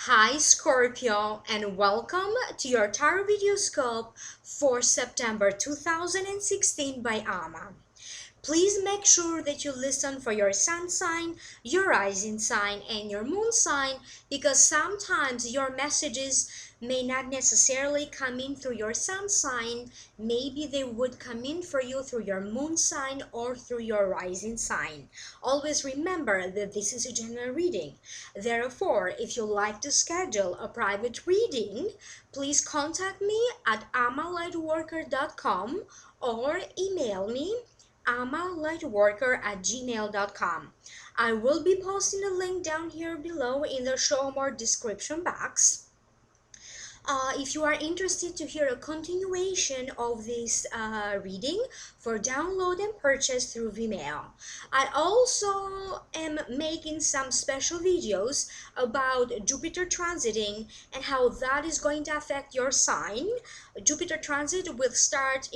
Hi Scorpio, and welcome to your Tarovideoscope for September 2016 by Ama. Please make sure that you listen for your sun sign, your rising sign, and your moon sign because sometimes your messages may not necessarily come in through your sun sign. Maybe they would come in for you through your moon sign or through your rising sign. Always remember that this is a general reading. Therefore, if you'd like to schedule a private reading, please contact me at amalightworker.com or email me amalightworker@gmail.com. I will be posting a link down here below in the show more description box. If you are interested to hear a continuation of this reading for download and purchase through Vimeo. I also am making some special videos about Jupiter transiting and how that is going to affect your sign. Jupiter transit will start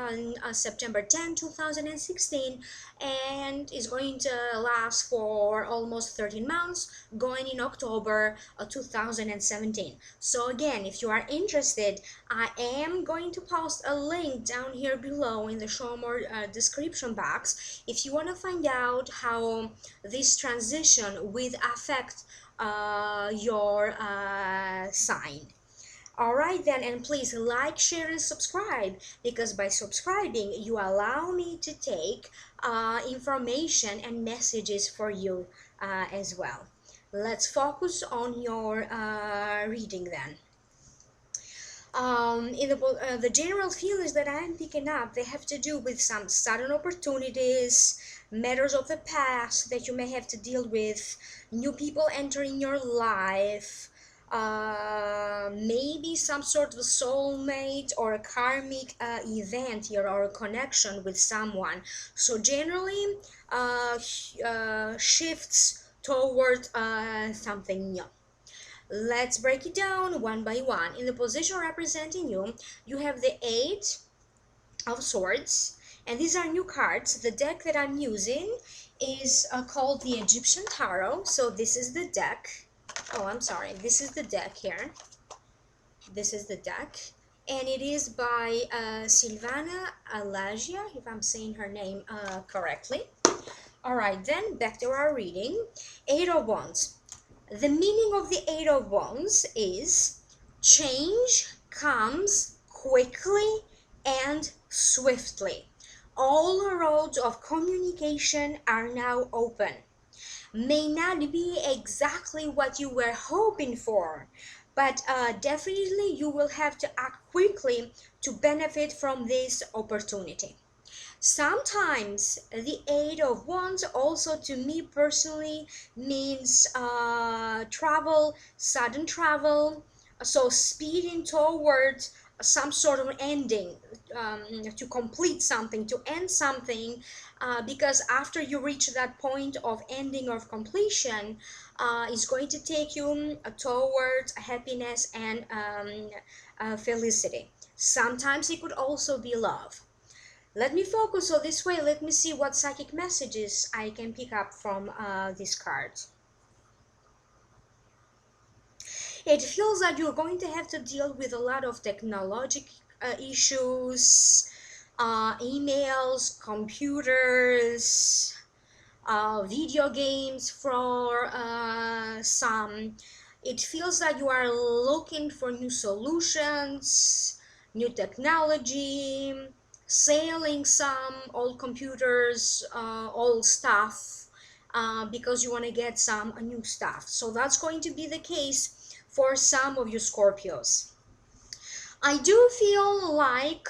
on September 10, 2016 and is going to last for almost 13 months, going in October 2017. So again, if you are interested, I am going to post a link down here below in the show more description box if you want to find out how this transition will affect your sign. Alright then, and please like, share, and subscribe because by subscribing you allow me to take information and messages for you as well. Let's focus on your reading then. In the general feelings that I'm picking up, they have to do with some sudden opportunities, matters of the past that you may have to deal with, new people entering your life, maybe some sort of a soulmate or a karmic event here or a connection with someone. So generally shifts toward something new. Let's break it down one by one. In the position representing you, you have the Eight of Swords, and these are new cards. The deck that I'm using is called the Egyptian Tarot. So this is the deck. Oh, I'm sorry. This is the deck here. This is the deck. And it is by Silvana Alagia, if I'm saying her name correctly. Alright, then back to our reading. Eight of Wands. The meaning of the Eight of Wands is change comes quickly and swiftly. All roads of communication are now open. May not be exactly what you were hoping for, but definitely you will have to act quickly to benefit from this opportunity. Sometimes the Eight of Wands also to me personally means travel, sudden travel, so speeding towards some sort of ending, to complete something, to end something, because after you reach that point of ending or completion, it's going to take you towards happiness and felicity. Sometimes it could also be love. Let me focus so this way let me see what psychic messages I can pick up from this card. It feels that you're going to have to deal with a lot of technological issues, emails, computers, video games for some. It feels that you are looking for new solutions, new technology, selling some old computers, old stuff, because you want to get some new stuff. So that's going to be the case for some of you Scorpios. I do feel like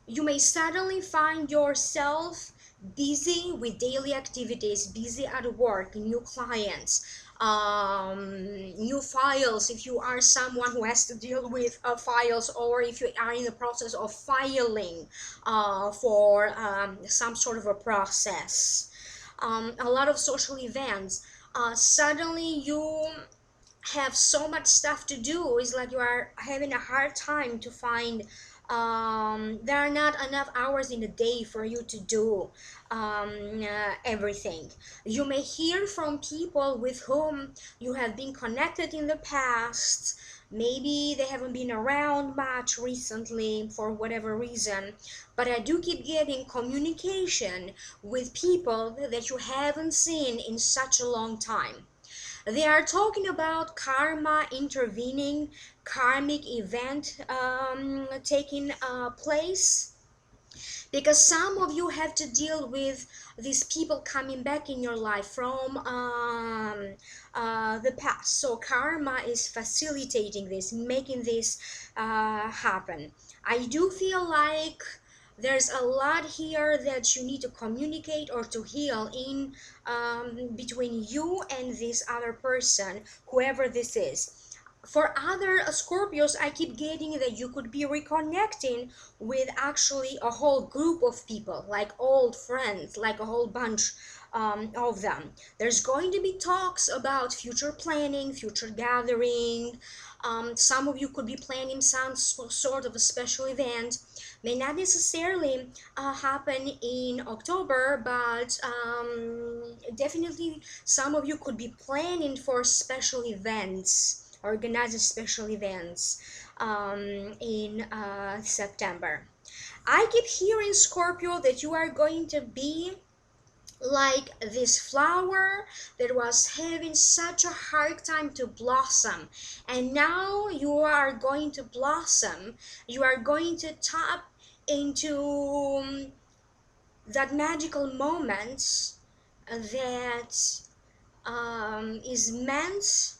you may suddenly find yourself busy with daily activities, busy at work, new clients, new files if you are someone who has to deal with files, or if you are in the process of filing for some sort of a process, a lot of social events. Suddenly you have so much stuff to do. It's like you are having a hard time to find There are not enough hours in a day for you to do everything. You may hear from people with whom you have been connected in the past. Maybe they haven't been around much recently for whatever reason, but I do keep getting communication with people that you haven't seen in such a long time. They are talking about karma intervening, karmic event taking place, because some of you have to deal with these people coming back in your life from the past. So karma is facilitating this, making this happen. I do feel like there's a lot here that you need to communicate or to heal in between you and this other person, whoever this is. For other Scorpios, I keep getting that you could be reconnecting with actually a whole group of people, like old friends, like a whole bunch of them. There's going to be talks about future planning, future gathering. Some of you could be planning some sort of a special event. May not necessarily happen in October, but definitely some of you could be planning for special events, organizing special events in September. I keep hearing, Scorpio, that you are going to be like this flower that was having such a hard time to blossom, and now you are going to blossom. You are going to tap into that magical moment that is meant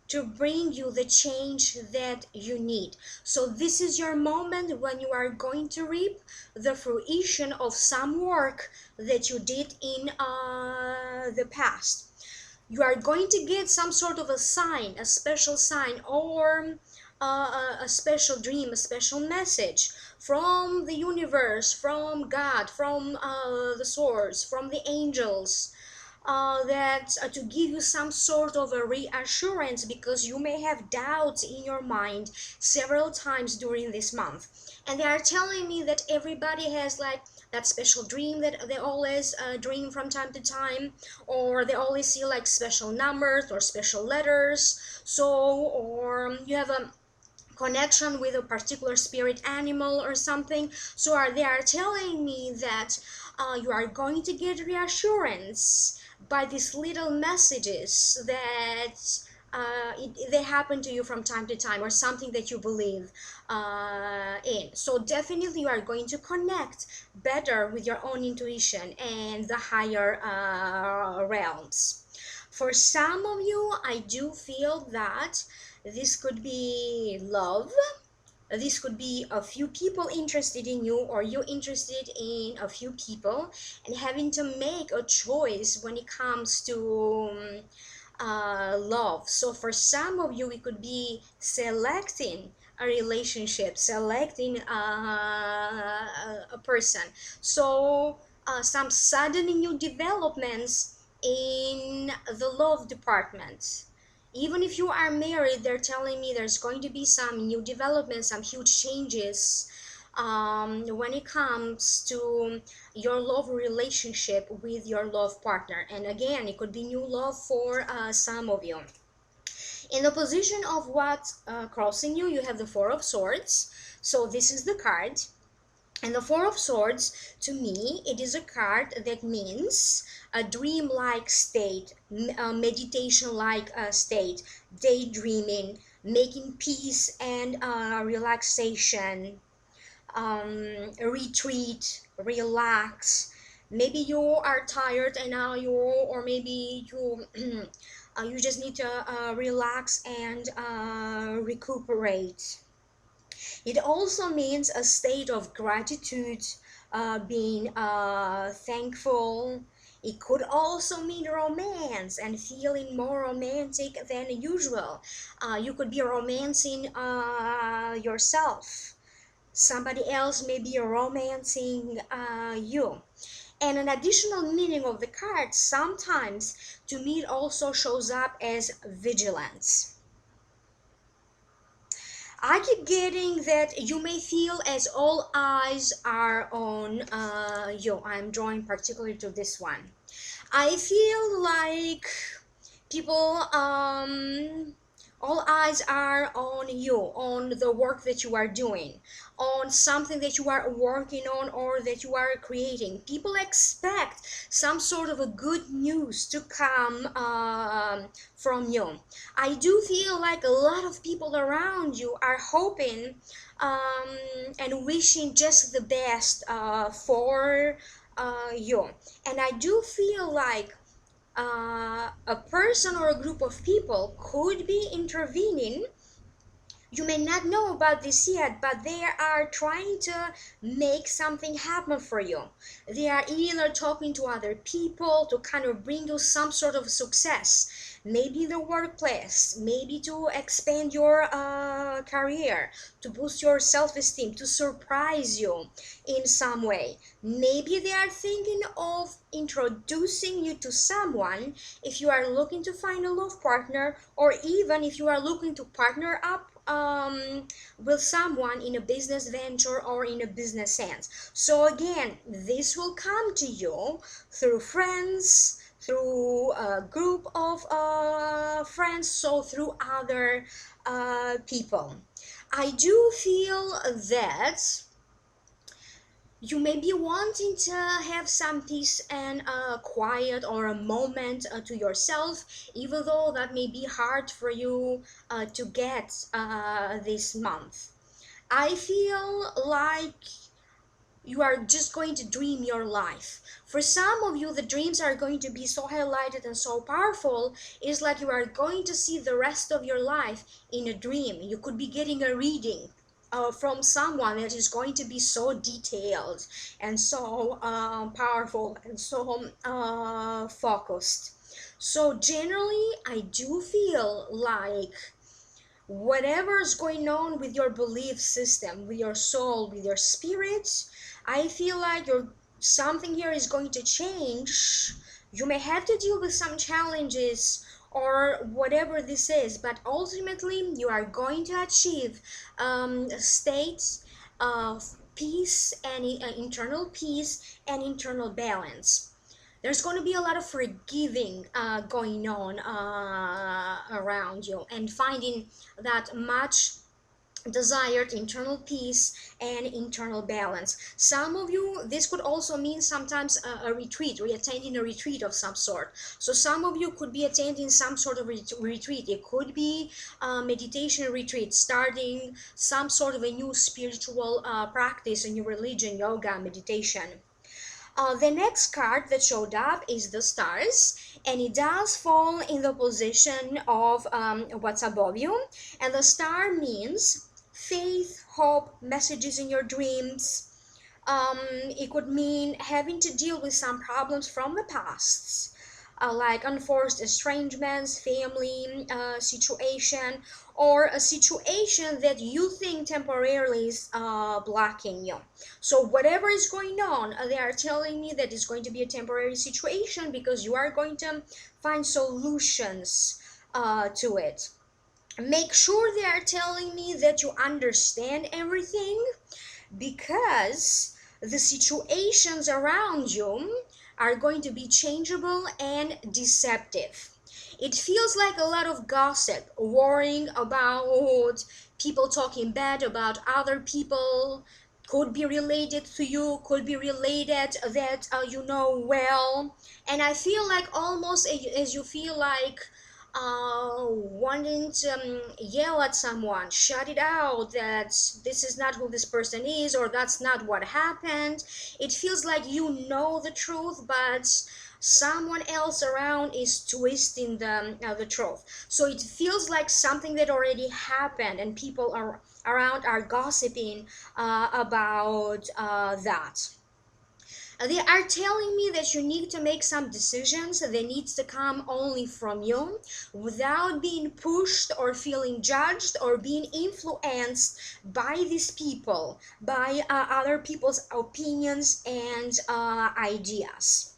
to bring you the change that you need. So this is your moment when you are going to reap the fruition of some work that you did in the past. You are going to get some sort of a sign, a special sign, or a special dream, a special message from the universe, from God, from the source, from the angels, that to give you some sort of a reassurance, because you may have doubts in your mind several times during this month. And they are telling me that everybody has like that special dream that they always dream from time to time, or they always see like special numbers or special letters. So, or you have a connection with a particular spirit animal or something. So they are telling me that you are going to get reassurance by these little messages that they happen to you from time to time, or something that you believe in. So definitely you are going to connect better with your own intuition and the higher realms. For some of you, I do feel that this could be love. This could be a few people interested in you, or you interested in a few people, and having to make a choice when it comes to love. So for some of you, it could be selecting a relationship, selecting a person. So some sudden new developments in the love department. Even if you are married, they're telling me there's going to be some new developments, some huge changes when it comes to your love relationship with your love partner. And again, it could be new love for some of you. In the position of what crossing you, you have the Four of Swords. So this is the card. And the Four of Swords, to me, it is a card that means a dream-like state, meditation-like state, daydreaming, making peace and relaxation, retreat, relax. Maybe you are tired and now or maybe you you just need to relax and recuperate. It also means a state of gratitude, being thankful. It could also mean romance and feeling more romantic than usual. You could be romancing yourself. Somebody else may be romancing you. And an additional meaning of the card sometimes, to me, it also shows up as vigilance. I keep getting that you may feel as all eyes are on you. I'm drawing particularly to this one. I feel like people, all eyes are on you, on the work that you are doing, on something that you are working on or that you are creating. People expect some sort of a good news to come from you. I do feel like a lot of people around you are hoping and wishing just the best for you. And I do feel like a person or a group of people could be intervening. You may not know about this yet, but they are trying to make something happen for you. They are either talking to other people to kind of bring you some sort of success, maybe the workplace, maybe to expand your career, to boost your self-esteem, to surprise you in some way. Maybe they are thinking of introducing you to someone if you are looking to find a love partner, or even if you are looking to partner up with someone in a business venture or in a business sense. So again, this will come to you through friends, through a group of friends, so through other people. I do feel that you may be wanting to have some peace and quiet or a moment to yourself, even though that may be hard for you to get this month. I feel like you are just going to dream your life. For some of you, the dreams are going to be so highlighted and so powerful. It's like you are going to see the rest of your life in a dream. You could be getting a reading from someone that is going to be so detailed and so powerful and so focused. So generally, I do feel like whatever's going on with your belief system, with your soul, with your spirit, I feel like your something here is going to change. You may have to deal with some challenges or whatever this is, but ultimately you are going to achieve a state of peace and internal peace and internal balance. There's going to be a lot of forgiving going on around you, and finding that much desired internal peace and internal balance. Some of you, this could also mean sometimes a retreat, or attending a retreat of some sort. So some of you could be attending some sort of retreat. It could be a meditation retreat, starting some sort of a new spiritual practice, a new religion, yoga, meditation. The next card that showed up is the stars, and it does fall in the position of what's above you. And the star means faith, hope, messages in your dreams. It could mean having to deal with some problems from the past, like unforced estrangements, family situation, or a situation that you think temporarily is blocking you. So whatever is going on, they are telling me that it's going to be a temporary situation because you are going to find solutions to it. Make sure they are telling me that you understand everything, because the situations around you are going to be changeable and deceptive. It feels like a lot of gossip, worrying about people talking bad about other people, could be related to you, could be related that you know well. And I feel like almost as you feel like wanting to yell at someone, shut it out, that this is not who this person is, or that's not what happened. It feels like you know the truth, but someone else around is twisting the truth. So it feels like something that already happened, and people are around are gossiping about that. They are telling me that you need to make some decisions that needs to come only from you, without being pushed or feeling judged or being influenced by these people, by other people's opinions and ideas.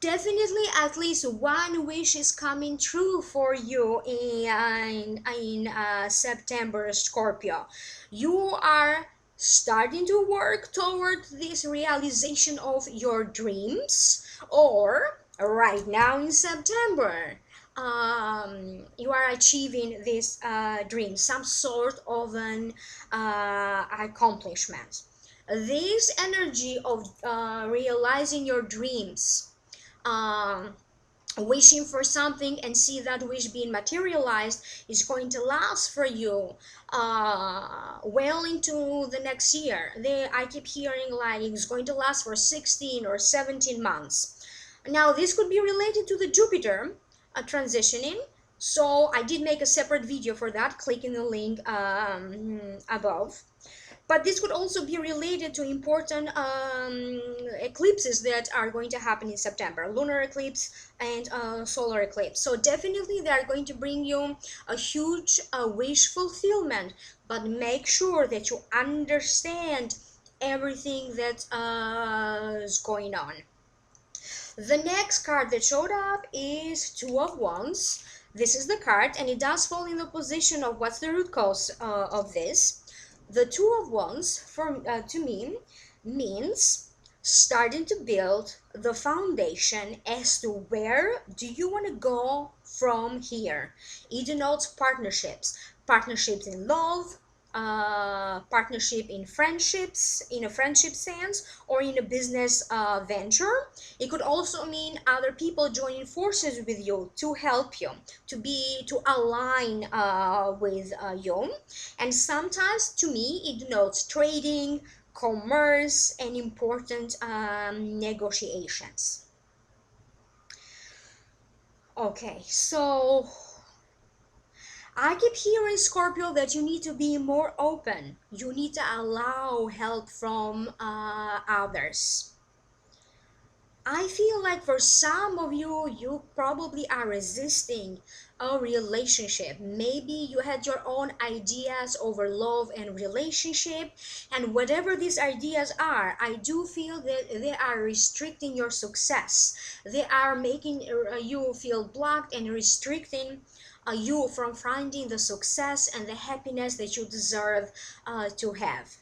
definitely at least one wish is coming true for you in September, Scorpio. You are starting to work toward this realization of your dreams, or right now in September, you are achieving this dream, some sort of an accomplishment. This energy of realizing your dreams, um, wishing for something and see that wish being materialized, is going to last for you well into the next year. I keep hearing like it's going to last for 16 or 17 months. Now this could be related to the Jupiter transitioning, so I did make a separate video for that. Click in the link above. But this could also be related to important eclipses that are going to happen in September, lunar eclipse and solar eclipse. So definitely they are going to bring you a huge wish fulfillment, but make sure that you understand everything that is going on. The next card that showed up is Two of Wands. This is the card, and it does fall in the position of what's the root cause of this. The Two of Wands, to me, means starting to build the foundation as to where do you want to go from here. It denotes partnerships, partnerships in love, partnership in friendships, in a friendship sense, or in a business venture. It could also mean other people joining forces with you to help you, to align with you. And sometimes, to me, it denotes trading, commerce, and important negotiations. Okay, so I keep hearing, Scorpio, that you need to be more open. You need to allow help from others. I feel like for some of you, you probably are resisting a relationship. Maybe you had your own ideas over love and relationship, and whatever these ideas are, I do feel that they are restricting your success. They are making you feel blocked and restricting you from finding the success and the happiness that you deserve to have.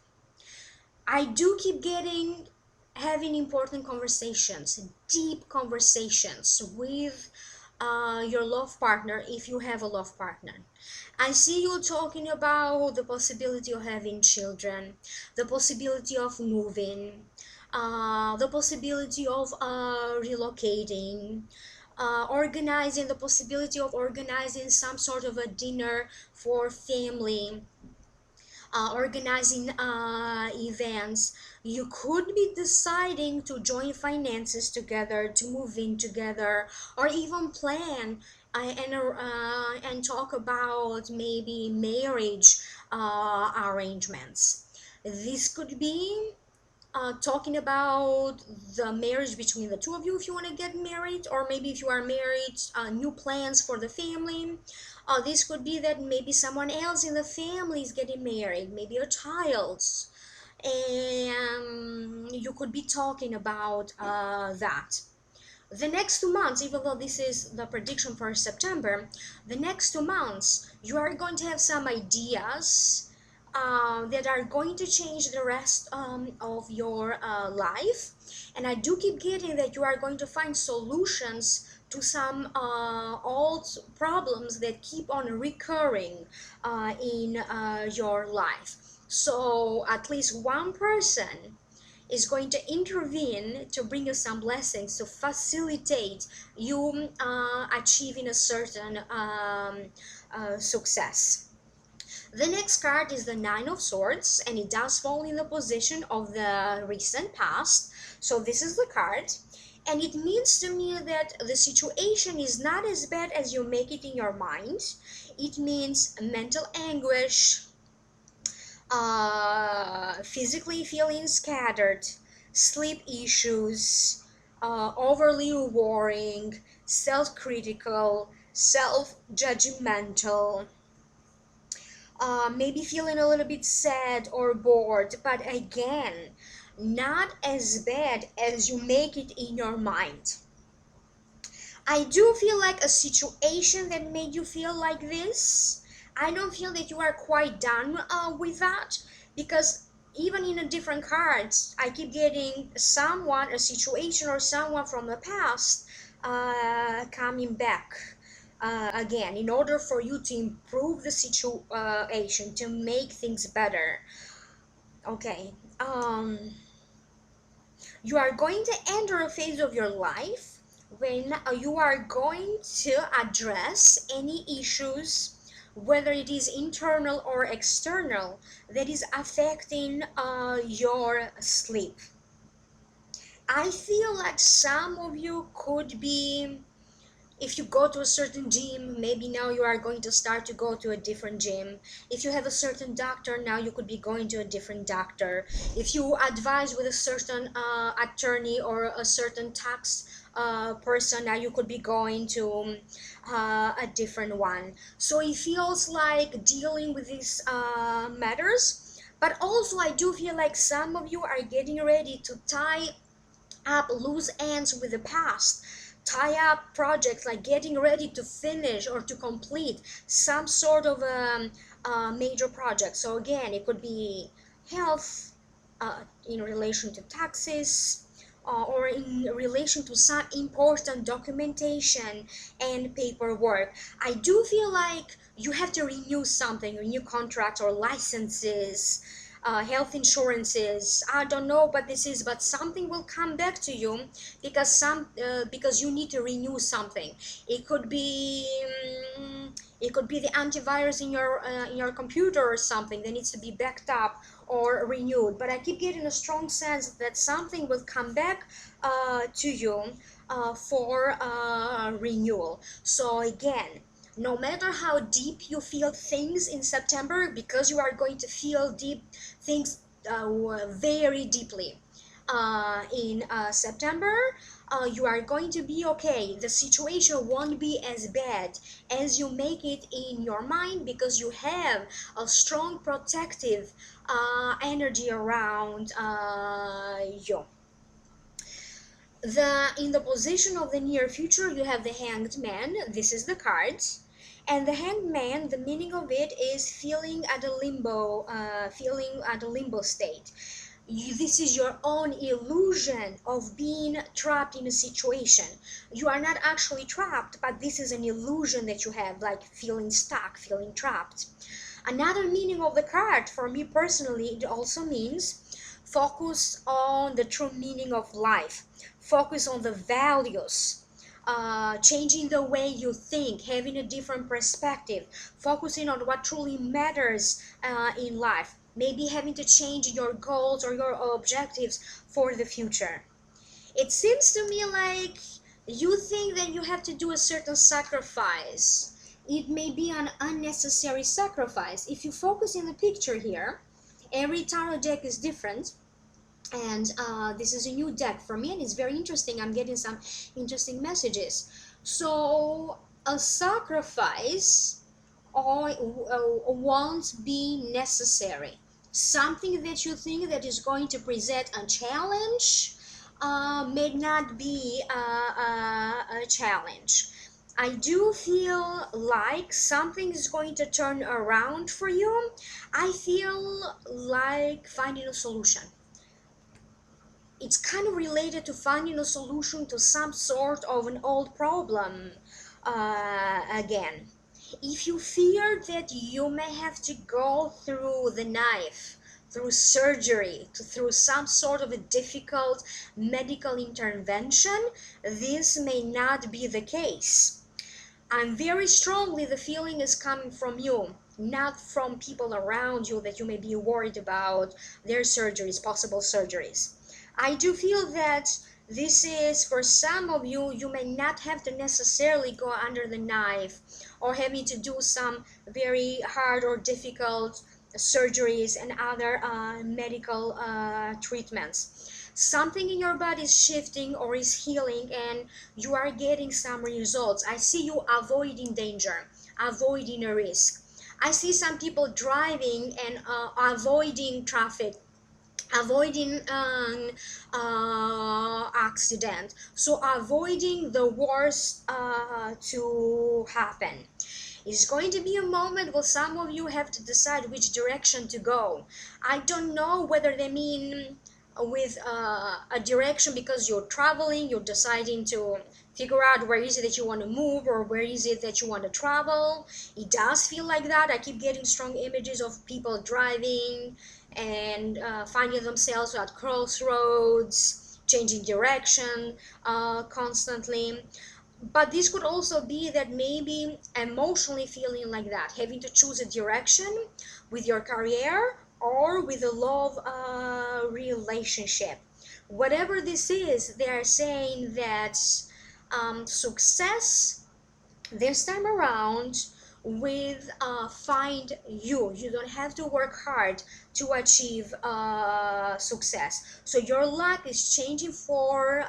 I do keep getting having important conversations, deep conversations with your love partner if you have a love partner. I see you talking about the possibility of having children, the possibility of moving, the possibility of relocating, organizing the possibility of organizing some sort of a dinner for family, organizing events. You could be deciding to join finances together, to move in together, or even plan and talk about maybe marriage arrangements. This could be talking about the marriage between the two of you if you want to get married, or maybe if you are married, new plans for the family. This could be that maybe someone else in the family is getting married, maybe a child, and you could be talking about that. The next 2 months, even though this is the prediction for September, the next 2 months you are going to have some ideas that are going to change the rest of your life. And I do keep getting that you are going to find solutions to some old problems that keep on recurring in your life. So at least one person is going to intervene to bring you some blessings to facilitate you achieving a certain success. The next card is the Nine of Swords, and it does fall in the position of the recent past. So this is the card, and it means to me that the situation is not as bad as you make it in your mind. It means mental anguish, physically feeling scattered, sleep issues, overly worrying, self-critical, self-judgmental, maybe feeling a little bit sad or bored, but again, not as bad as you make it in your mind. I do feel like a situation that made you feel like this. I don't feel that you are quite done with that, because even in a different cards, I keep getting someone, a situation, or someone from the past coming back again in order for you to improve the situation, to make things better. Okay. You are going to enter a phase of your life when you are going to address any issues, whether it is internal or external, that is affecting your sleep. I feel like some of you could be, if you go to a certain gym, maybe now you are going to start to go to a different gym. If you have a certain doctor, now you could be going to a different doctor. If you advise with a certain attorney or a certain tax person, now you could be going to a different one. So it feels like dealing with these matters. But also I do feel like some of you are getting ready to tie up loose ends with the past, tie up projects, like getting ready to finish or to complete some sort of major project. So again, it could be health, in relation to taxes, or in relation to some important documentation and paperwork. I do feel like you have to renew something, renew contracts or licenses, health insurances. I don't know what this is, but something will come back to you because you need to renew something. It could be it could be the antivirus in your computer or something that needs to be backed up or renewed. But I keep getting a strong sense that something will come back to you for renewal. So again, no matter how deep you feel things in September, because you are going to feel deep things very deeply in September, you are going to be okay. The situation won't be as bad as you make it in your mind, because you have a strong protective energy around you. In the position of the near future, you have the Hanged Man. This is the cards. And the Hanged Man, the meaning of it is feeling at a limbo state. This is your own illusion of being trapped in a situation. You are not actually trapped, but this is an illusion that you have, like feeling stuck, feeling trapped. Another meaning of the card, for me personally, it also means focus on the true meaning of life, focus on the values, changing the way you think, having a different perspective, focusing on what truly matters in life, maybe having to change your goals or your objectives for the future. It seems to me like you think that you have to do a certain sacrifice. It may be an unnecessary sacrifice. If you focus in the picture here, every tarot deck is different, and this is a new deck for me, and it's very interesting. I'm getting some interesting messages. So a sacrifice won't be necessary. Something that you think that is going to present a challenge may not be a challenge. I do feel like something is going to turn around for you. I feel like finding a solution. It's kind of related to finding a solution to some sort of an old problem again. If you fear that you may have to go through the knife, through surgery, through some sort of a difficult medical intervention, this may not be the case. I'm very strongly the feeling is coming from you, not from people around you that you may be worried about their surgeries, possible surgeries. I do feel that this is, for some of you, you may not have to necessarily go under the knife or having to do some very hard or difficult surgeries and other medical treatments. Something in your body is shifting or is healing, and you are getting some results. I see you avoiding danger, avoiding a risk. I see some people driving and avoiding traffic, avoiding an accident, so avoiding the worst to happen. It's going to be a moment where some of you have to decide which direction to go. I don't know whether they mean with a direction because you're traveling, you're deciding to figure out where is it that you want to move or where is it that you want to travel. It does feel like that. I keep getting strong images of people driving and finding themselves at crossroads, changing direction constantly. But this could also be that maybe emotionally feeling like that, having to choose a direction with your career or with a love relationship. Whatever this is, they are saying that success this time around with find you don't have to work hard to achieve success, so your luck is changing for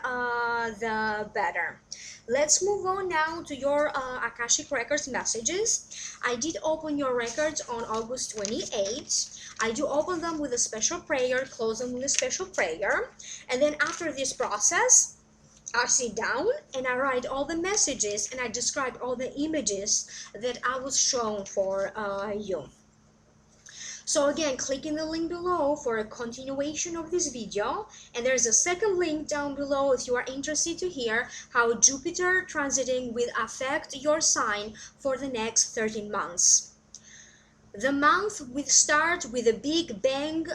the better. Let's move on now to your Akashic Records messages. I did open your records on August 28th. I do open them with a special prayer, close them with a special prayer, and then after this process I sit down and I write all the messages and I describe all the images that I was shown for you. So again, click in the link below for a continuation of this video, and there's a second link down below if you are interested to hear how Jupiter transiting will affect your sign for the next 13 months. The month will start with a big bang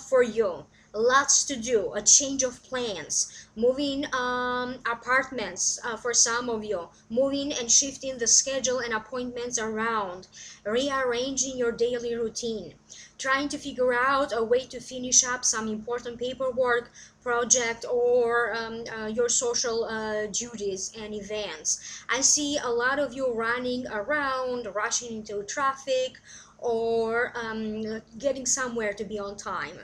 for you. Lots to do, a change of plans, moving apartments for some of you, moving and shifting the schedule and appointments around, rearranging your daily routine, trying to figure out a way to finish up some important paperwork, project, or your social duties and events. I see a lot of you running around, rushing into traffic, or getting somewhere to be on time.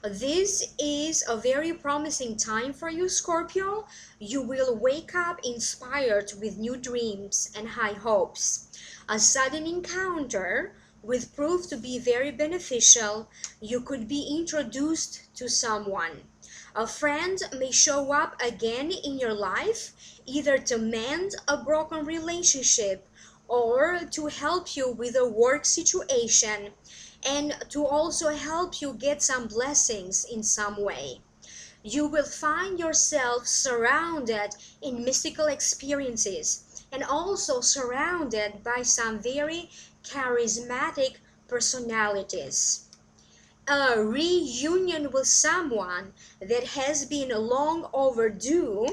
This is a very promising time for you, Scorpio. You will wake up inspired with new dreams and high hopes. A sudden encounter will prove to be very beneficial. You could be introduced to someone. A friend may show up again in your life, either to mend a broken relationship or to help you with a work situation, and to also help you get some blessings in some way. You will find yourself surrounded in mystical experiences and also surrounded by some very charismatic personalities. A reunion with someone that has been long overdue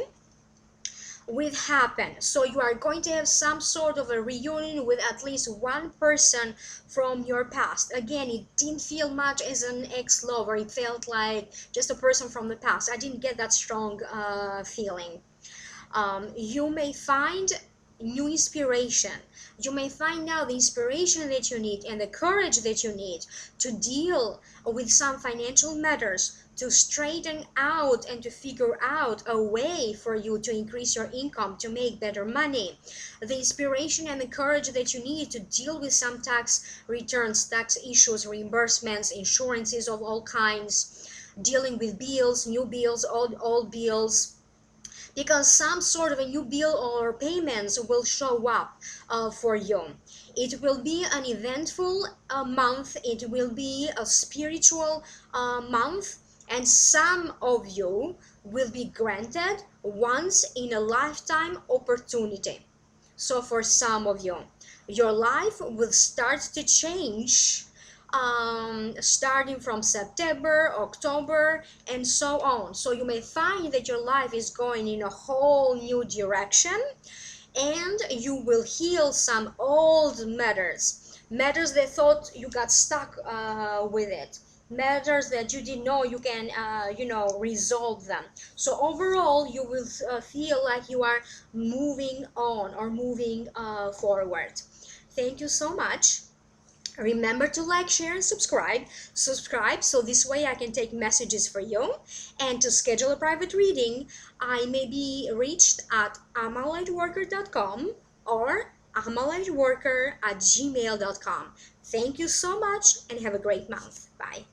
will happen. So you are going to have some sort of a reunion with at least one person from your past. Again, it didn't feel much as an ex-lover. It felt like just a person from the past. I didn't get that strong feeling. You may find new inspiration. You may find now the inspiration that you need and the courage that you need to deal with some financial matters, to straighten out and to figure out a way for you to increase your income, to make better money. The inspiration and the courage that you need to deal with some tax returns, tax issues, reimbursements, insurances of all kinds, dealing with bills, new bills, old bills, because some sort of a new bill or payments will show up for you. It will be an eventful month. It will be a spiritual month, and some of you will be granted once in a lifetime opportunity. So for some of you, your life will start to change starting from September, October, and so on. So you may find that your life is going in a whole new direction, and you will heal some old matters that thought you got stuck with it, matters that you didn't know you can resolve them. So overall you will feel like you are moving on or moving forward. Thank you so much. Remember to like, share, and subscribe so this way I can take messages for you. And to schedule a private reading, I may be reached at amalightworker.com or amalightworker@gmail.com. Thank you so much and have a great month. Bye.